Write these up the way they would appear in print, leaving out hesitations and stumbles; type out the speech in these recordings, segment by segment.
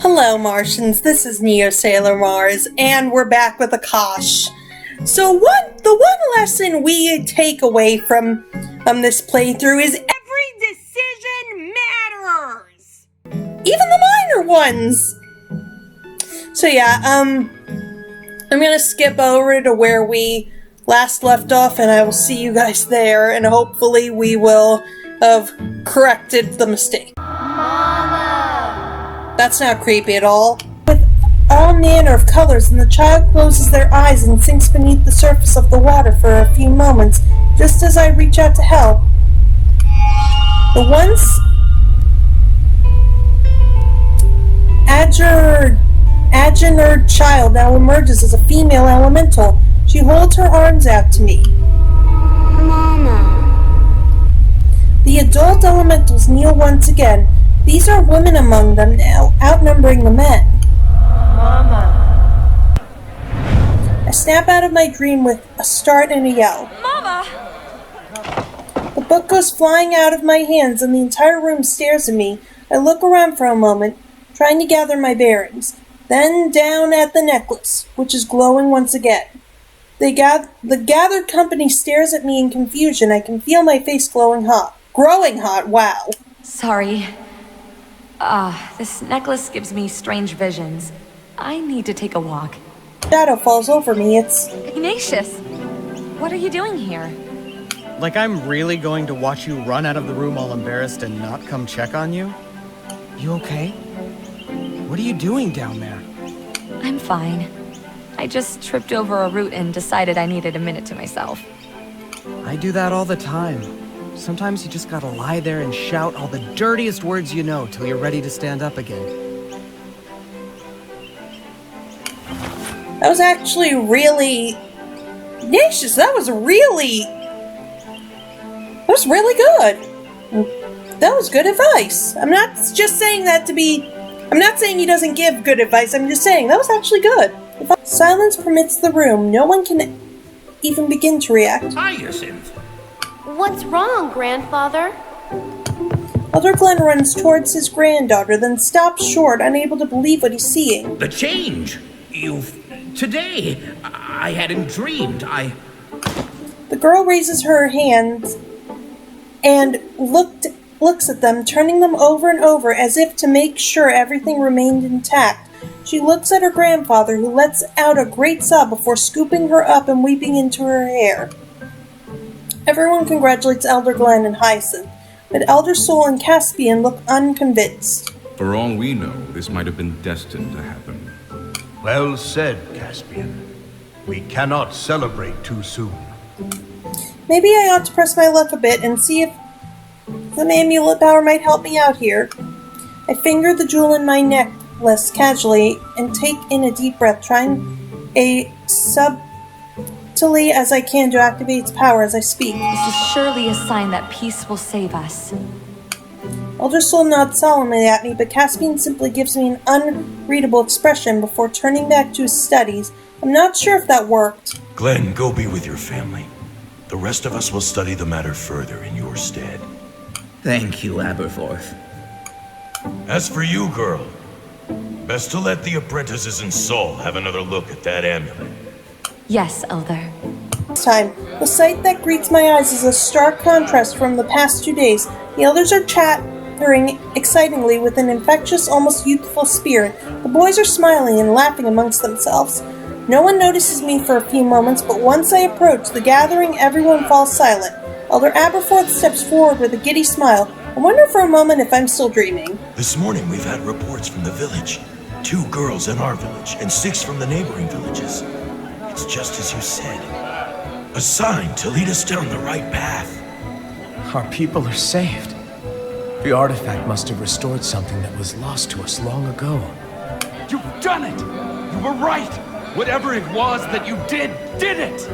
Hello, Martians. This is Neo Sailor Mars, and we're back with Akash. So, the one lesson we take away from this playthrough is every decision matters, even the minor ones. So yeah, I'm gonna skip over to where we last left off, and I will see you guys there, and hopefully we will have corrected the mistake. Mama! That's not creepy at all. With all manner of colors, and the child closes their eyes and sinks beneath the surface of the water for a few moments, just as I reach out to help. The once agenerd child now emerges as a female elemental. She holds her arms out to me. Mama. The adult elementals kneel once again. These are women among them now, outnumbering the men. Mama. I snap out of my dream with a start and a yell. Mama! The book goes flying out of my hands and the entire room stares at me. I look around for a moment, trying to gather my bearings. Then down at the necklace, which is glowing once again. The gathered company stares at me in confusion. I can feel my face growing hot, wow. Sorry. This necklace gives me strange visions. I need to take a walk. Shadow falls over me. It's Ignatius! What are you doing here? Like I'm really going to watch you run out of the room all embarrassed and not come check on you? You okay? What are you doing down there? I'm fine. I just tripped over a root and decided I needed a minute to myself. I do that all the time. Sometimes you just gotta lie there and shout all the dirtiest words you know till you're ready to stand up again. That was actually really Ignatius, that was really good. That was good advice. I'm not just saying that to be I'm not saying he doesn't give good advice, I'm just saying that was actually good. Silence permits the room. No one can even begin to react. Hyacinth! What's wrong, Grandfather? Elder Glenn runs towards his granddaughter, then stops short, unable to believe what he's seeing. The change! Today, I hadn't dreamed. The girl raises her hands and looks at them, turning them over and over as if to make sure everything remained intact. She looks at her grandfather, who lets out a great sob before scooping her up and weeping into her hair. Everyone congratulates Elder Glenn and Hyacinth, but Elder Soul and Caspian look unconvinced. For all we know, this might have been destined to happen. Well said, Caspian. We cannot celebrate too soon. Maybe I ought to press my luck a bit and see if some amulet power might help me out here. I finger the jewel in my necklace casually and take in a deep breath, trying as subtly as I can to activate its power as I speak. This is surely a sign that peace will save us. Elder Soul nods solemnly at me, but Caspian simply gives me an unreadable expression before turning back to his studies. I'm not sure if that worked. Glenn, go be with your family. The rest of us will study the matter further in your stead. Thank you, Aberforth. As for you, girl, best to let the apprentices and Saul have another look at that amulet. Yes, Elder. This time, the sight that greets my eyes is a stark contrast from the past 2 days. The elders are chattering excitingly with an infectious, almost youthful spirit. The boys are smiling and laughing amongst themselves. No one notices me for a few moments, but once I approach the gathering, everyone falls silent. Elder Aberforth steps forward with a giddy smile. I wonder for a moment if I'm still dreaming. This morning we've had reports from the village. 2 girls in our village and 6 from the neighboring villages. It's just as you said. A sign to lead us down the right path. Our people are saved. The artifact must have restored something that was lost to us long ago. You've done it! You were right! Whatever it was that you did it!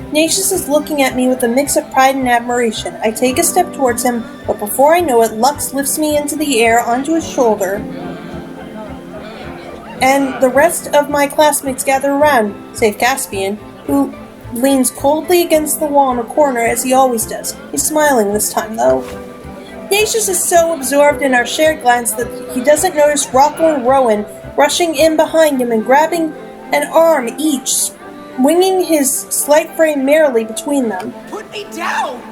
Ignatius is looking at me with a mix of pride and admiration. I take a step towards him, but before I know it, Lux lifts me into the air onto his shoulder, and the rest of my classmates gather around, save Caspian, who leans coldly against the wall in a corner as he always does. He's smiling this time, though. Ignatius is so absorbed in our shared glance that he doesn't notice Rocco and Rowan rushing in behind him and grabbing an arm each, swinging his slight frame merrily between them. Put me down!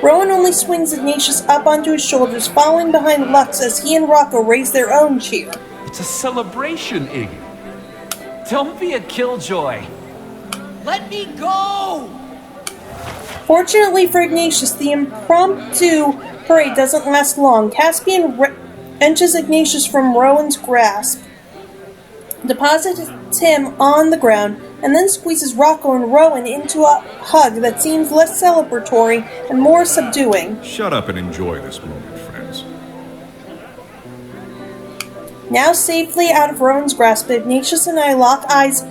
Rowan only swings Ignatius up onto his shoulders, following behind Lux as he and Rocco raise their own cheer. It's a celebration, Iggy. Don't be a killjoy. Let me go! Fortunately for Ignatius, the impromptu parade doesn't last long. Caspian wrenches Ignatius from Rowan's grasp, deposits him on the ground, and then squeezes Rocco and Rowan into a hug that seems less celebratory and more subduing. Shut up and enjoy this moment, friends. Now safely out of Rowan's grasp, Ignatius and I lock eyes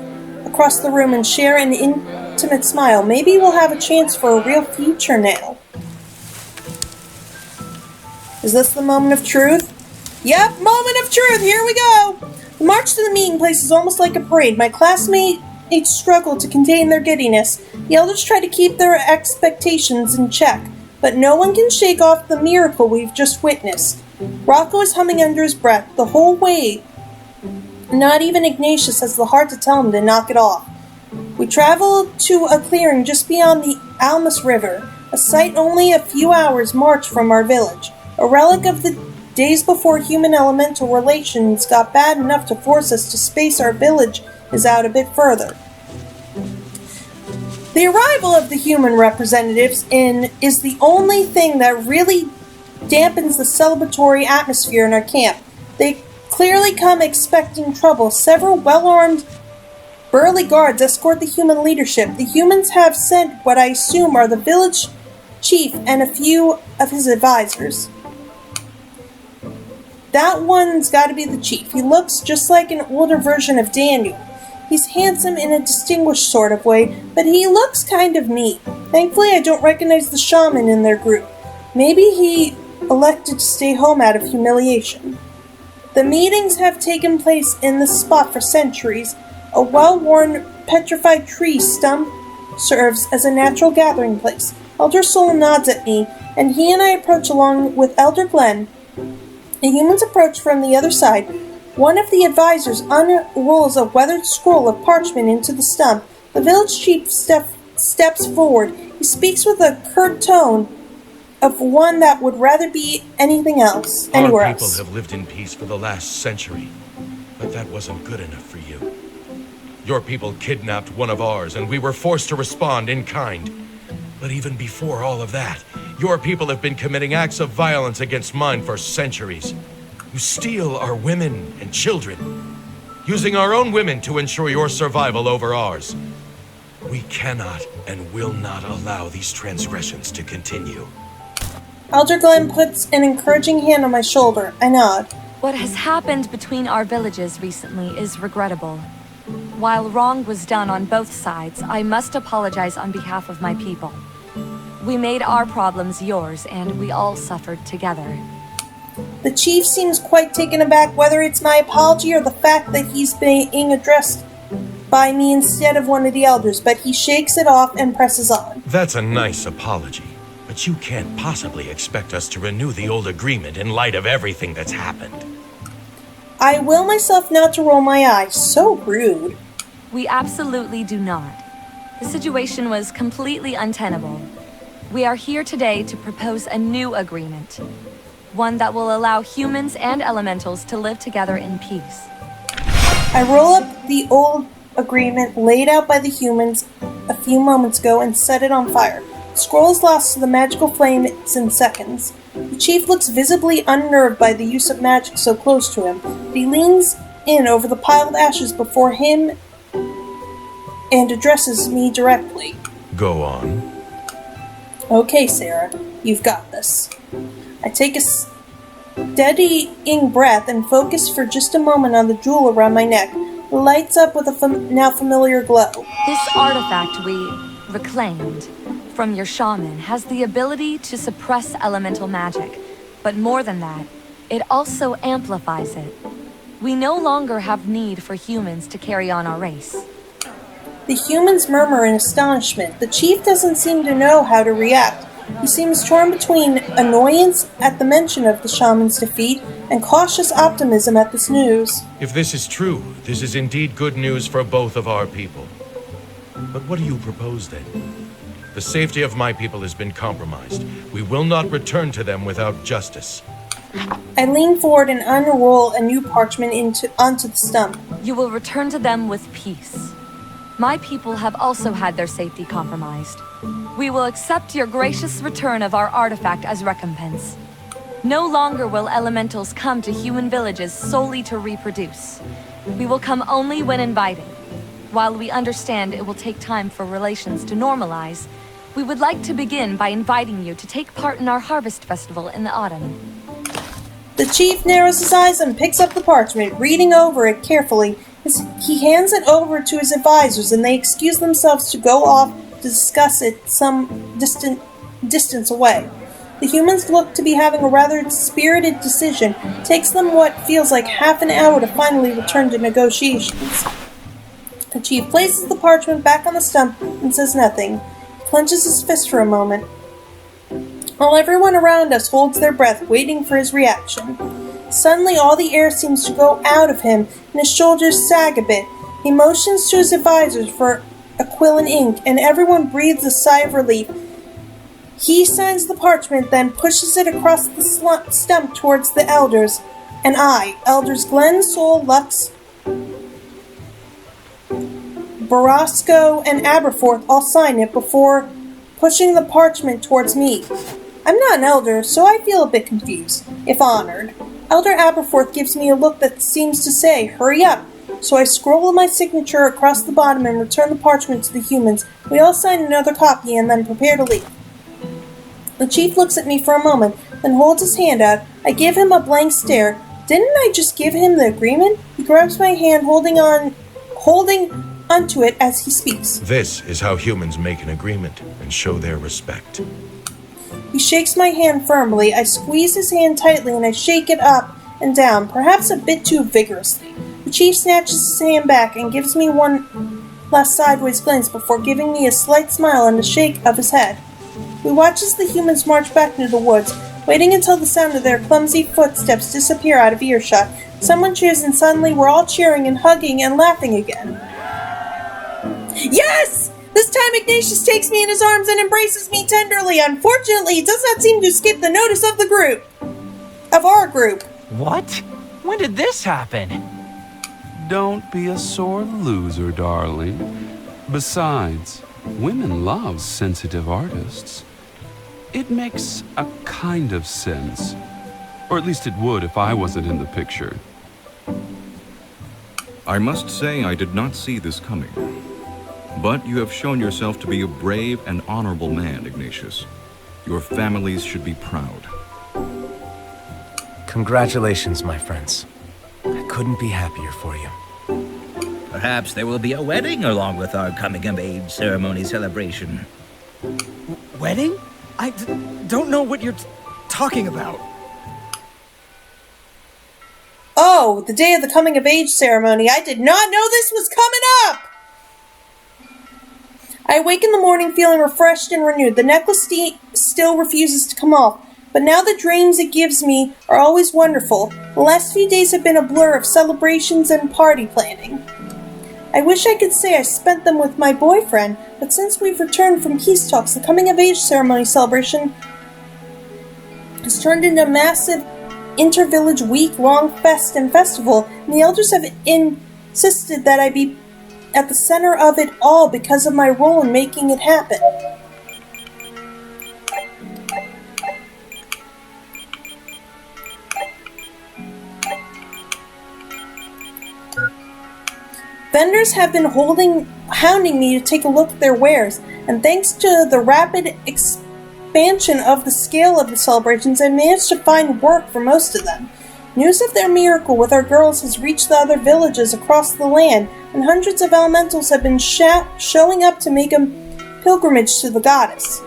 across the room and share an intimate smile. Maybe we'll have a chance for a real future now. Is this the moment of truth? Yep, moment of truth, here we go! The march to the meeting place is almost like a parade. My classmates struggle to contain their giddiness. The elders try to keep their expectations in check, but no one can shake off the miracle we've just witnessed. Rocco is humming under his breath the whole way. Not even Ignatius has the heart to tell him to knock it off. We travel to a clearing just beyond the Almas River, a site only a few hours' march from our village, a relic of the days before human elemental relations got bad enough to force us to space our village is out a bit further. The arrival of the human representatives is the only thing that really dampens the celebratory atmosphere in our camp. They clearly come expecting trouble. Several well-armed, burly guards escort the human leadership. The humans have sent what I assume are the village chief and a few of his advisors. That one's got to be the chief. He looks just like an older version of Daniel. He's handsome in a distinguished sort of way, but he looks kind of neat. Thankfully, I don't recognize the shaman in their group. Maybe he elected to stay home out of humiliation. The meetings have taken place in this spot for centuries. A well-worn, petrified tree stump serves as a natural gathering place. Elder Soul nods at me, and he and I approach along with Elder Glenn. The humans approach from the other side. One of the advisors unrolls a weathered scroll of parchment into the stump. The village chief steps forward. He speaks with a curt tone of one that would rather be anything else, anywhere else. Our people have lived in peace for the last century, but that wasn't good enough for you. Your people kidnapped one of ours, and we were forced to respond in kind. But even before all of that, your people have been committing acts of violence against mine for centuries. You steal our women and children, using our own women to ensure your survival over ours. We cannot and will not allow these transgressions to continue. Elder Glenn puts an encouraging hand on my shoulder. I nod. What has happened between our villages recently is regrettable. While wrong was done on both sides, I must apologize on behalf of my people. We made our problems yours, and we all suffered together. The chief seems quite taken aback, whether it's my apology or the fact that he's being addressed by me instead of one of the elders, but he shakes it off and presses on. That's a nice apology, but you can't possibly expect us to renew the old agreement in light of everything that's happened. I will myself not to roll my eyes. So rude. We absolutely do not. The situation was completely untenable. We are here today to propose a new agreement. One that will allow humans and elementals to live together in peace. I roll up the old agreement laid out by the humans a few moments ago and set it on fire. The scroll is lost to the magical flames in seconds. The chief looks visibly unnerved by the use of magic so close to him, but he leans in over the piled ashes before him and addresses me directly. Go on. Okay, Sarah, you've got this. I take a steadying breath and focus for just a moment on the jewel around my neck. It lights up with a now familiar glow. This artifact we reclaimed from your shaman has the ability to suppress elemental magic, but more than that, it also amplifies it. We no longer have need for humans to carry on our race. The humans murmur in astonishment. The chief doesn't seem to know how to react. He seems torn between annoyance at the mention of the shaman's defeat and cautious optimism at this news. If this is true, this is indeed good news for both of our people. But what do you propose then? The safety of my people has been compromised. We will not return to them without justice. I lean forward and unroll a new parchment onto the stump. You will return to them with peace. My people have also had their safety compromised. We will accept your gracious return of our artifact as recompense. No longer will elementals come to human villages solely to reproduce. We will come only when invited. While we understand it will take time for relations to normalize, we would like to begin by inviting you to take part in our harvest festival in the autumn. The chief narrows his eyes and picks up the parchment, reading over it carefully. He hands it over to his advisors, and they excuse themselves to go off to discuss it some distance away. The humans look to be having a rather spirited decision. It takes them what feels like half an hour to finally return to negotiations. The chief places the parchment back on the stump and says nothing. He clenches his fist for a moment, while everyone around us holds their breath, waiting for his reaction. Suddenly, all the air seems to go out of him, and his shoulders sag a bit. He motions to his advisors for a quill and ink, and everyone breathes a sigh of relief. He signs the parchment, then pushes it across the stump towards the elders, and I, Elders Glenn, Sol, Lux, Barasco, and Aberforth all sign it before pushing the parchment towards me. I'm not an elder, so I feel a bit confused, if honored. Elder Aberforth gives me a look that seems to say, hurry up, so I scroll my signature across the bottom and return the parchment to the humans. We all sign another copy and then prepare to leave. The chief looks at me for a moment, then holds his hand out. I give him a blank stare. Didn't I just give him the agreement? He grabs my hand, holding onto it as he speaks. This is how humans make an agreement and show their respect. He shakes my hand firmly. I squeeze his hand tightly and I shake it up and down, perhaps a bit too vigorously. The chief snatches his hand back and gives me one last sideways glance before giving me a slight smile and a shake of his head. We watch as the humans march back into the woods, waiting until the sound of their clumsy footsteps disappear out of earshot. Someone cheers and suddenly we're all cheering and hugging and laughing again. Yes! This time Ignatius takes me in his arms and embraces me tenderly. Unfortunately, he does not seem to skip the notice of our group. What? When did this happen? Don't be a sore loser, darling. Besides, women love sensitive artists. It makes a kind of sense. Or at least it would if I wasn't in the picture. I must say I did not see this coming. But you have shown yourself to be a brave and honorable man, Ignatius. Your families should be proud. Congratulations, my friends. I couldn't be happier for you. Perhaps there will be a wedding along with our coming-of-age ceremony celebration. Wedding? I don't know what you're talking about. Oh, the day of the coming-of-age ceremony. I did not know this was coming up! I awake in the morning feeling refreshed and renewed. The necklace still refuses to come off, but now the dreams it gives me are always wonderful. The last few days have been a blur of celebrations and party planning. I wish I could say I spent them with my boyfriend, but since we've returned from peace talks, the coming-of-age ceremony celebration has turned into a massive inter-village week-long festival, and the elders have insisted that I be at the center of it all because of my role in making it happen. Vendors have been hounding me to take a look at their wares, and thanks to the rapid expansion of the scale of the celebrations, I managed to find work for most of them. News of their miracle with our girls has reached the other villages across the land, and hundreds of elementals have been showing up to make a pilgrimage to the goddess.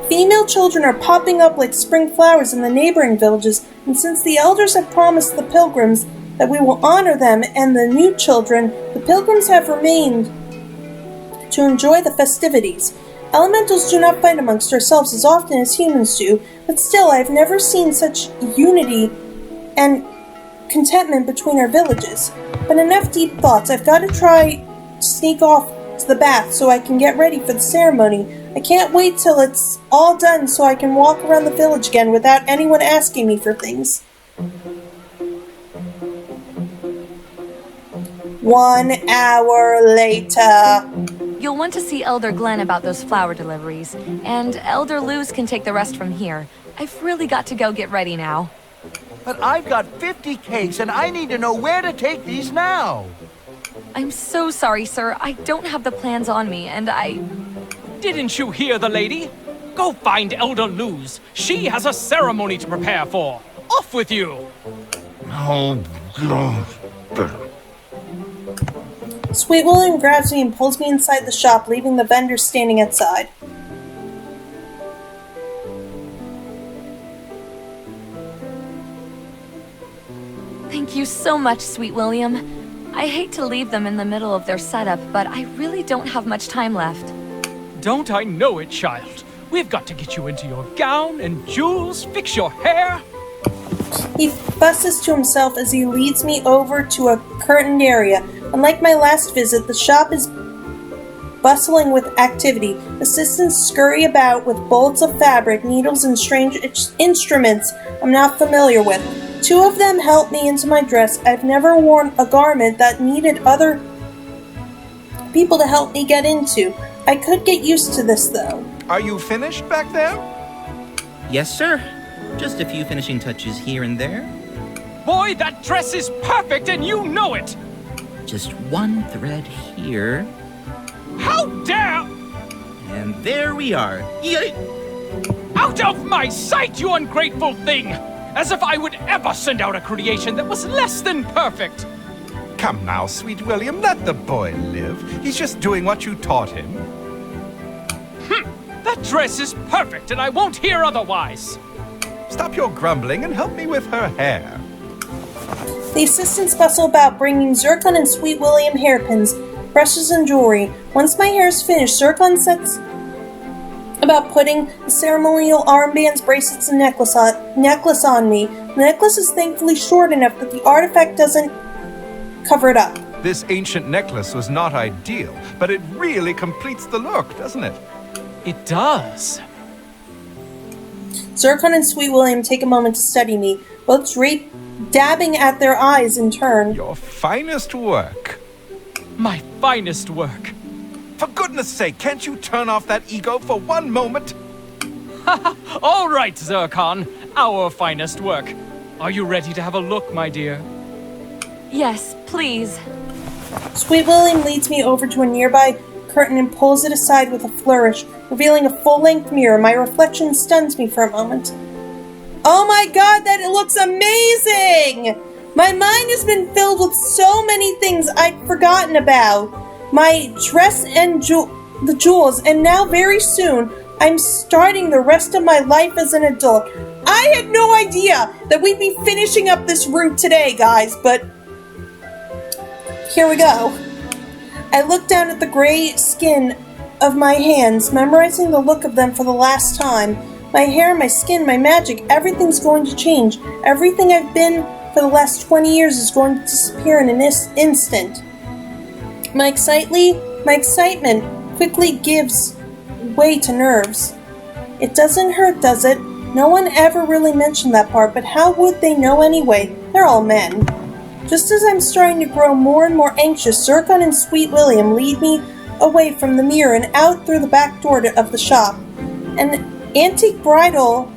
Female children are popping up like spring flowers in the neighboring villages, and since the elders have promised the pilgrims that we will honor them and the new children, the pilgrims have remained to enjoy the festivities. Elementals do not fight amongst ourselves as often as humans do, but still I have never seen such unity and contentment between our villages. But enough deep thoughts. I've got to try to sneak off to the bath so I can get ready for the ceremony. I can't wait till it's all done so I can walk around the village again without anyone asking me for things. 1 hour later. You'll want to see Elder Glenn about those flower deliveries, and Elder Luz can take the rest from here. I've really got to go get ready now. But I've got 50 cakes, and I need to know where to take these now. I'm so sorry, sir. I don't have the plans on me, and Didn't you hear the lady? Go find Elder Luz. She has a ceremony to prepare for. Off with you! Oh, God. Sweet William grabs me and pulls me inside the shop, leaving the vendor standing outside. Thank you so much, Sweet William. I hate to leave them in the middle of their setup, but I really don't have much time left. Don't I know it, child? We've got to get you into your gown and jewels, fix your hair. He fusses to himself as he leads me over to a curtained area. Unlike my last visit, the shop is bustling with activity. Assistants scurry about with bolts of fabric, needles, and strange instruments I'm not familiar with. 2 of them help me into my dress. I've never worn a garment that needed other people to help me get into. I could get used to this, though. Are you finished back there? Yes, sir. Just a few finishing touches here and there. Boy, that dress is perfect and you know it! Just one thread here. How dare! And there we are. Out of my sight, you ungrateful thing! As if I would ever send out a creation that was less than perfect! Come now, Sweet William, let the boy live. He's just doing what you taught him. That dress is perfect and I won't hear otherwise! Stop your grumbling and help me with her hair. The assistants bustle about, bringing Zircon and Sweet William hairpins, brushes, and jewelry. Once my hair is finished, Zircon sets about putting the ceremonial armbands, bracelets, and necklace on me. The necklace is thankfully short enough that the artifact doesn't cover it up. This ancient necklace was not ideal, but it really completes the look, doesn't it? It does. Zircon and Sweet William take a moment to study me, both dabbing at their eyes in turn. Your finest work. My finest work. For goodness sake, can't you turn off that ego for one moment? All right, Zircon. Our finest work. Are you ready to have a look, my dear? Yes, please. Sweet William leads me over to a nearby curtain and pulls it aside with a flourish, revealing a full-length mirror. My reflection stuns me for a moment. Oh my god, that it looks amazing! My mind has been filled with so many things I'd forgotten about. My dress and the jewels, and now very soon, I'm starting the rest of my life as an adult. I had no idea that we'd be finishing up this route today, guys, but here we go. I look down at the gray skin of my hands, memorizing the look of them for the last time. My hair, my skin, my magic, everything's going to change. Everything I've been for the last 20 years is going to disappear in an instant. My excitement quickly gives way to nerves. It doesn't hurt, does it? No one ever really mentioned that part, but how would they know anyway? They're all men. Just as I'm starting to grow more and more anxious, Zircon and Sweet William lead me away from the mirror and out through the back door of the shop. An antique bridal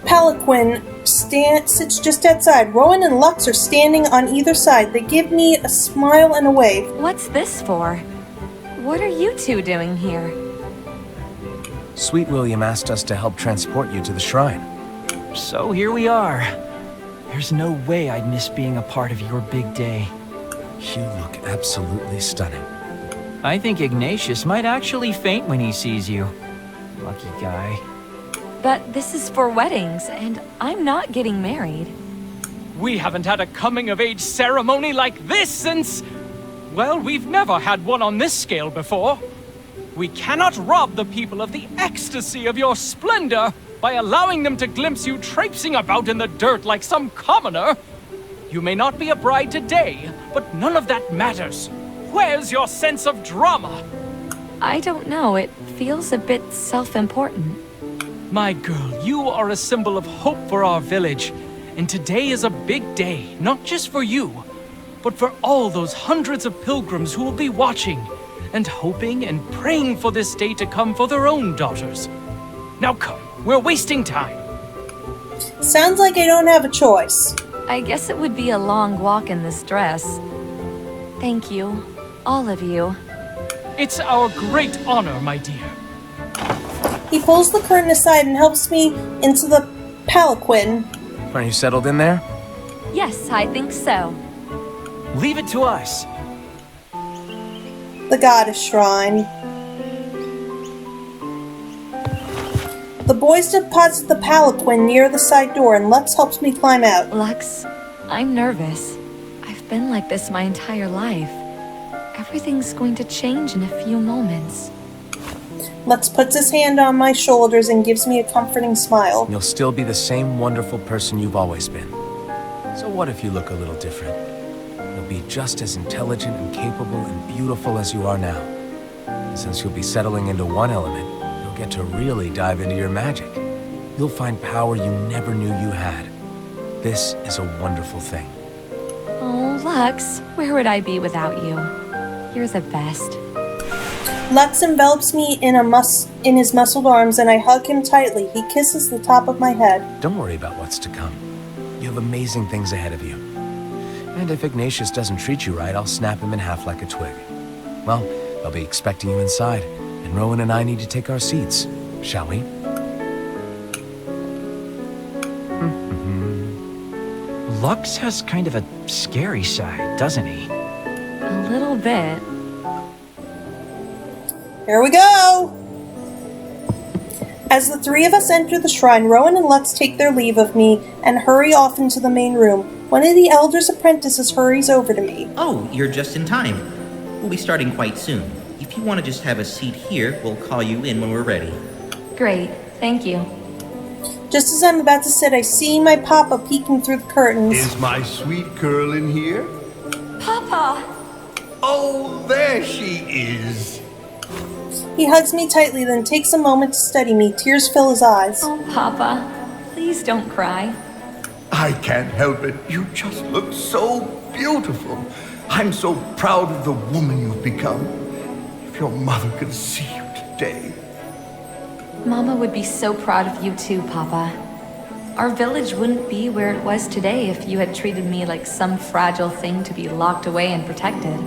palanquin sits just outside. Rowan and Lux are standing on either side. They give me a smile and a wave. What's this for? What are you two doing here? Sweet William asked us to help transport you to the shrine. So here we are. There's no way I'd miss being a part of your big day. You look absolutely stunning. I think Ignatius might actually faint when he sees you. Lucky guy. But this is for weddings, and I'm not getting married. We haven't had a coming-of-age ceremony like this since... Well, we've never had one on this scale before. We cannot rob the people of the ecstasy of your splendor by allowing them to glimpse you traipsing about in the dirt like some commoner. You may not be a bride today, but none of that matters. Where's your sense of drama? I don't know, it feels a bit self-important. My girl, you are a symbol of hope for our village. And today is a big day, not just for you, but for all those hundreds of pilgrims who will be watching and hoping and praying for this day to come for their own daughters. Now come, we're wasting time. Sounds like I don't have a choice. I guess it would be a long walk in this dress. Thank you, all of you. It's our great honor, my dear. He pulls the curtain aside and helps me into the palanquin. Are you settled in there? Yes, I think so. Leave it to us. The goddess shrine. The boys deposit the palanquin near the side door and Lux helps me climb out. Lux, I'm nervous. I've been like this my entire life. Everything's going to change in a few moments. Lux puts his hand on my shoulders and gives me a comforting smile. You'll still be the same wonderful person you've always been. So what if you look a little different? You'll be just as intelligent and capable and beautiful as you are now. And since you'll be settling into one element, you'll get to really dive into your magic. You'll find power you never knew you had. This is a wonderful thing. Oh, Lux, where would I be without you? You're the best. Lux envelops me in his muscled arms and I hug him tightly. He kisses the top of my head. Don't worry about what's to come. You have amazing things ahead of you. And if Ignatius doesn't treat you right, I'll snap him in half like a twig. Well, I'll be expecting you inside, and Rowan and I need to take our seats, shall we? Lux has kind of a scary side, doesn't he? A little bit. Here we go! As the three of us enter the shrine, Rowan and Lux take their leave of me and hurry off into the main room. One of the Elder's apprentices hurries over to me. Oh, you're just in time. We'll be starting quite soon. If you want to just have a seat here, we'll call you in when we're ready. Great, thank you. Just as I'm about to sit, I see my papa peeking through the curtains. Is my sweet girl in here? Papa! Oh, there she is. He hugs me tightly, then takes a moment to study me. Tears fill his eyes. Oh, Papa, please don't cry. I can't help it. You just look so beautiful. I'm so proud of the woman you've become. If your mother could see you today. Mama would be so proud of you too, Papa. Our village wouldn't be where it was today if you had treated me like some fragile thing to be locked away and protected.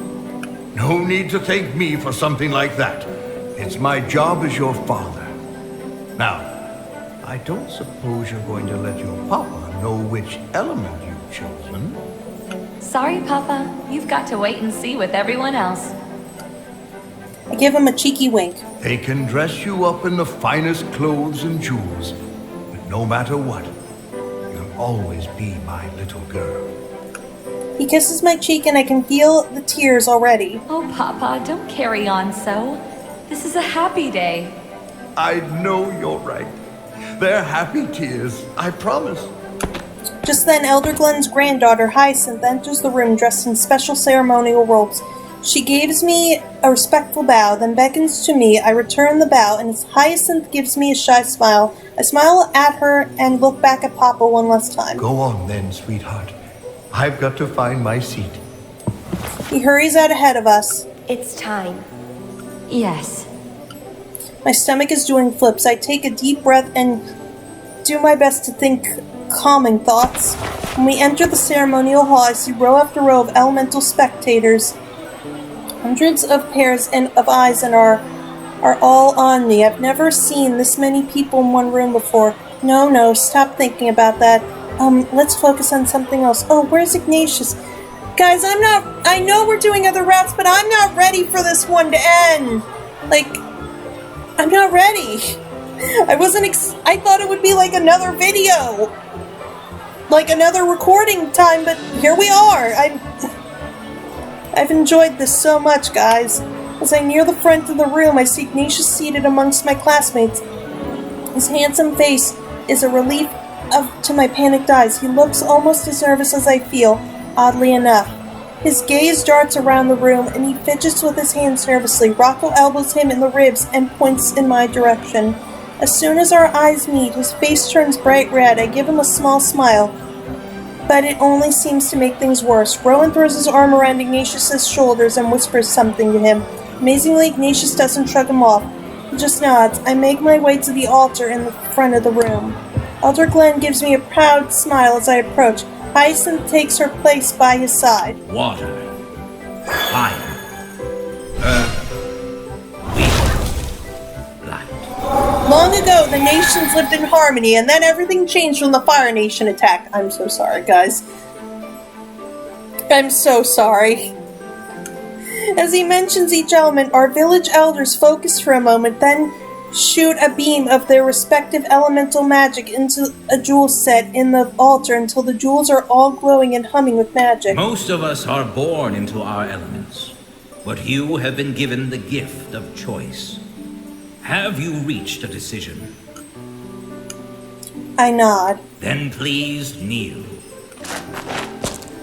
No need to thank me for something like that. It's my job as your father. Now, I don't suppose you're going to let your papa know which element you've chosen. Sorry, Papa. You've got to wait and see with everyone else. I give him a cheeky wink. They can dress you up in the finest clothes and jewels, but no matter what, you'll always be my little girl. He kisses my cheek and I can feel the tears already. Oh, Papa, don't carry on so. This is a happy day. I know you're right. They're happy tears, I promise. Just then, Elder Glenn's granddaughter, Hyacinth, enters the room dressed in special ceremonial robes. She gives me a respectful bow, then beckons to me. I return the bow, and as Hyacinth gives me a shy smile, I smile at her and look back at Papa one last time. Go on then, sweetheart. I've got to find my seat. He hurries out ahead of us. It's time. Yes. My stomach is doing flips. I take a deep breath and do my best to think calming thoughts. When we enter the ceremonial hall, I see row after row of elemental spectators. Hundreds of pairs of eyes and are all on me. I've never seen this many people in one room before. No, stop thinking about that. Let's focus on something else. Oh, where's Ignatius? Guys, I know we're doing other routes, but I'm not ready for this one to end. Like, I'm not ready. I thought it would be like another video. Like another recording time, but here we are. I've enjoyed this so much, guys. As I near the front of the room, I see Ignatius seated amongst my classmates. His handsome face is a relief to my panicked eyes. He looks almost as nervous as I feel, oddly enough. His gaze darts around the room, and he fidgets with his hands nervously. Rocco elbows him in the ribs and points in my direction. As soon as our eyes meet, his face turns bright red. I give him a small smile, but it only seems to make things worse. Rowan throws his arm around Ignatius's shoulders and whispers something to him. Amazingly, Ignatius doesn't shrug him off. He just nods. I make my way to the altar in the front of the room. Elder Glenn gives me a proud smile as I approach. Hyacinth takes her place by his side. Water, fire, earth, wind, light. Long ago, the nations lived in harmony, and then everything changed when the Fire Nation attacked. I'm so sorry, guys. I'm so sorry. As he mentions each element, our village elders focus for a moment, then shoot a beam of their respective elemental magic into a jewel set in the altar until the jewels are all glowing and humming with magic. Most of us are born into our elements, but you have been given the gift of choice. Have you reached a decision? I nod. Then please kneel.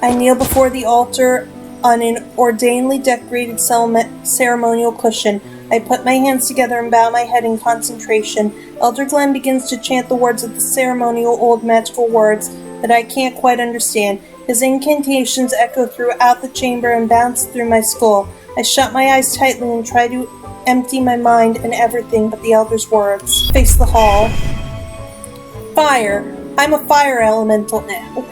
I kneel before the altar on an ordainedly decorated ceremonial cushion. I put my hands together and bow my head in concentration. Elder Glenn begins to chant the words of the ceremonial old magical words that I can't quite understand. His incantations echo throughout the chamber and bounce through my skull. I shut my eyes tightly and try to empty my mind and everything but the elder's words. Face the hall. Fire. I'm a fire elemental now.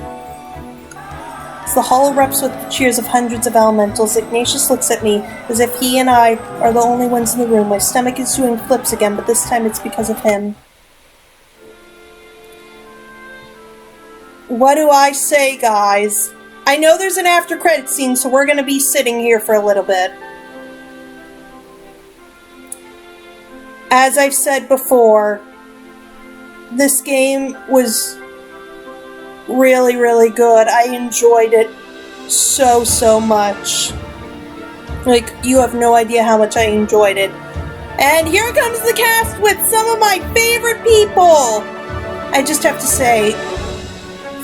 As the hall erupts with the cheers of hundreds of elementals, Ignatius looks at me as if he and I are the only ones in the room. My stomach is doing flips again, but this time it's because of him. What do I say, guys? I know there's an after-credit scene, so we're going to be sitting here for a little bit. As I've said before, this game was really, really good. I enjoyed it so much. Like, you have no idea how much I enjoyed it. And here comes the cast with some of my favorite people! I just have to say,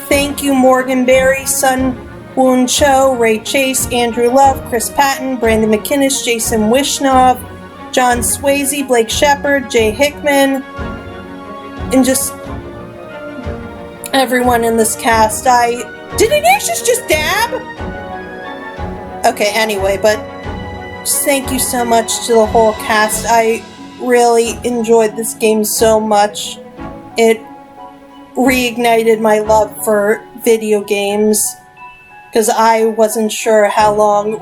thank you Morgan Berry, Sun Woon Cho, Ray Chase, Andrew Love, Chris Patton, Brandon McInnes, Jason Wishnov, John Swayze, Blake Shepard, Jay Hickman, and just everyone in this cast. Did Ignatius just dab? Okay, anyway, but just thank you so much to the whole cast. I really enjoyed this game so much. It reignited my love for video games, because I wasn't sure how long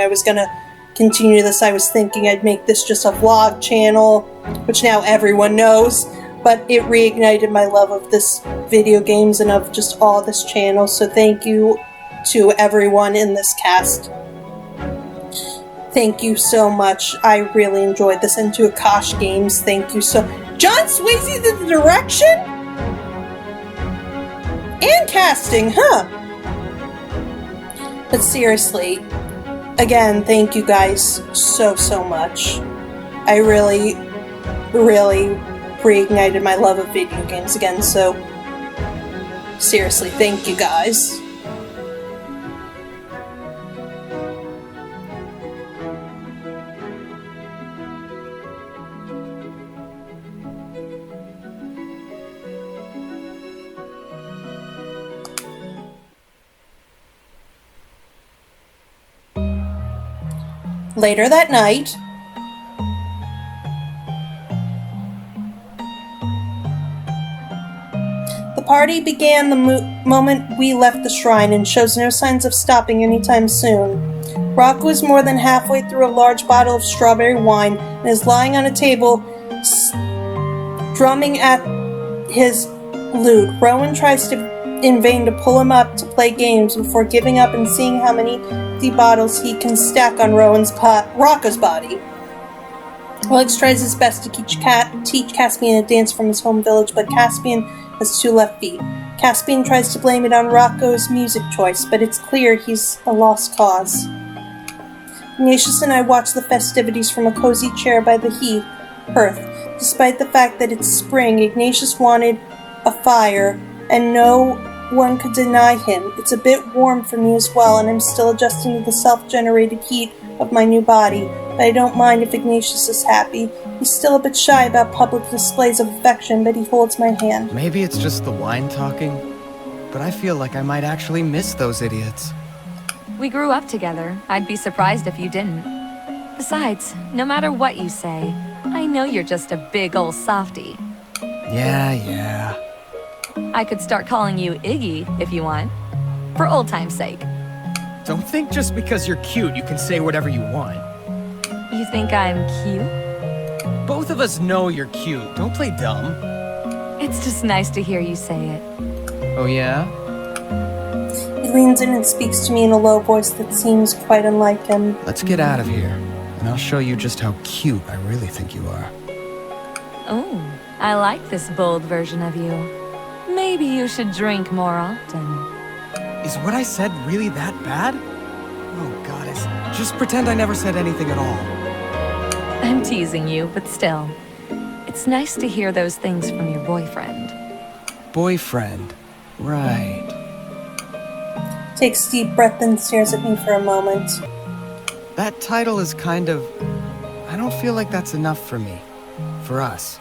I was gonna continue this. I was thinking I'd make this just a vlog channel, which now everyone knows. But it reignited my love of this video games and of just all this channel. So thank you to everyone in this cast. Thank you so much. I really enjoyed this. And to Akash Games, thank you so... John Swayze did the direction? And casting, huh? But seriously, again, thank you guys so much. I really reignited my love of video games again, so seriously, thank you guys. Later that night, the party began the moment we left the shrine and shows no signs of stopping anytime soon. Rocco is more than halfway through a large bottle of strawberry wine and is lying on a table, drumming at his lute. Rowan tries in vain to pull him up to play games before giving up and seeing how many empty bottles he can stack on Rocco's body. Alex tries his best to teach Caspian a dance from his home village, but Caspian has 2 left feet. Caspian tries to blame it on Rocco's music choice, but it's clear he's a lost cause. Ignatius and I watch the festivities from a cozy chair by the hearth. Despite the fact that it's spring, Ignatius wanted a fire, and no one could deny him. It's a bit warm for me as well, and I'm still adjusting to the self-generated heat of my new body, but I don't mind if Ignatius is happy. He's still a bit shy about public displays of affection, but he holds my hand. Maybe it's just the wine talking, but I feel like I might actually miss those idiots. We grew up together. I'd be surprised if you didn't. Besides, no matter what you say, I know you're just a big ol' softy. Yeah. I could start calling you Iggy if you want. For old time's sake. Don't think just because you're cute you can say whatever you want. You think I'm cute? Both of us know you're cute. Don't play dumb. It's just nice to hear you say it. Oh yeah? He leans in and speaks to me in a low voice that seems quite unlike him. Let's get out of here, and I'll show you just how cute I really think you are. Oh, I like this bold version of you. Maybe you should drink more often. Is what I said really that bad? Oh, goddess. Just pretend I never said anything at all. I'm teasing you, but still. It's nice to hear those things from your boyfriend. Boyfriend. Right. Takes a deep breath and stares at me for a moment. That title is kind of... I don't feel like that's enough for me. For us.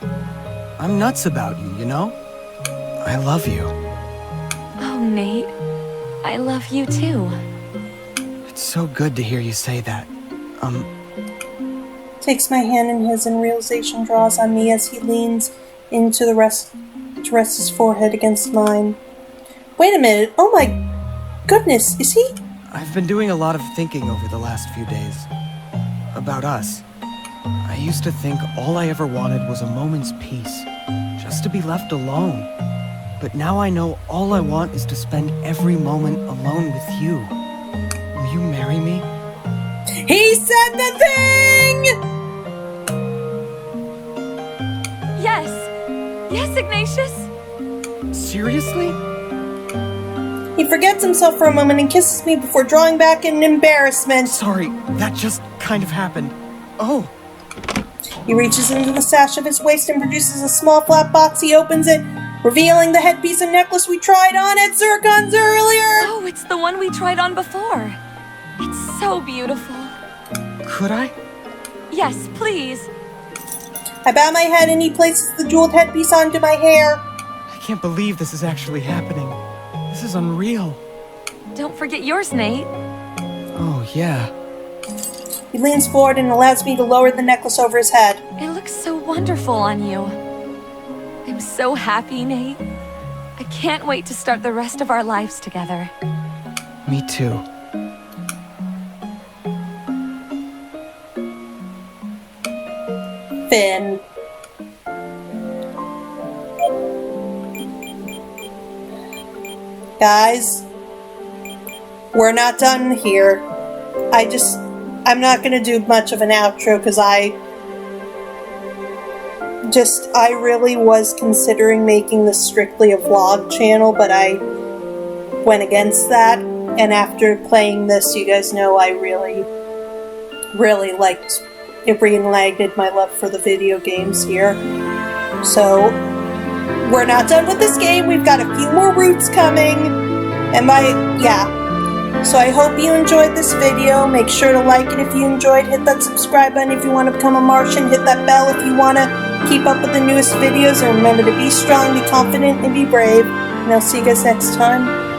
I'm nuts about you, you know? I love you. Oh, Nate. I love you too. It's so good to hear you say that. Takes my hand in his and realization draws on me as he leans in to rest his forehead against mine. Wait a minute. Oh my goodness, is he? I've been doing a lot of thinking over the last few days. About us. I used to think all I ever wanted was a moment's peace. Just to be left alone. But now I know all I want is to spend every moment alone with you. Will you marry me? He said the thing! Yes! Yes, Ignatius! Seriously? He forgets himself for a moment and kisses me before drawing back in embarrassment. Sorry, that just kind of happened. Oh. He reaches into the sash of his waist and produces a small flat box. He opens it, revealing the headpiece and necklace we tried on at Zircon's earlier! Oh, it's the one we tried on before. It's so beautiful. Could I? Yes, please. I bow my head and he places the jeweled headpiece onto my hair. I can't believe this is actually happening. This is unreal. Don't forget yours, Nate. Oh, yeah. He leans forward and allows me to lower the necklace over his head. It looks so wonderful on you. I'm so happy, Nate. I can't wait to start the rest of our lives together. Me too. Finn. Guys, we're not done here. I'm not gonna do much of an outro because I really was considering making this strictly a vlog channel, but I went against that. And after playing this, you guys know I really, really liked it, reignited my love for the video games here. So, we're not done with this game. We've got a few more routes coming. So I hope you enjoyed this video. Make sure to like it if you enjoyed. Hit that subscribe button if you want to become a Martian. Hit that bell if you want to keep up with the newest videos. And remember to be strong, be confident, and be brave. And I'll see you guys next time.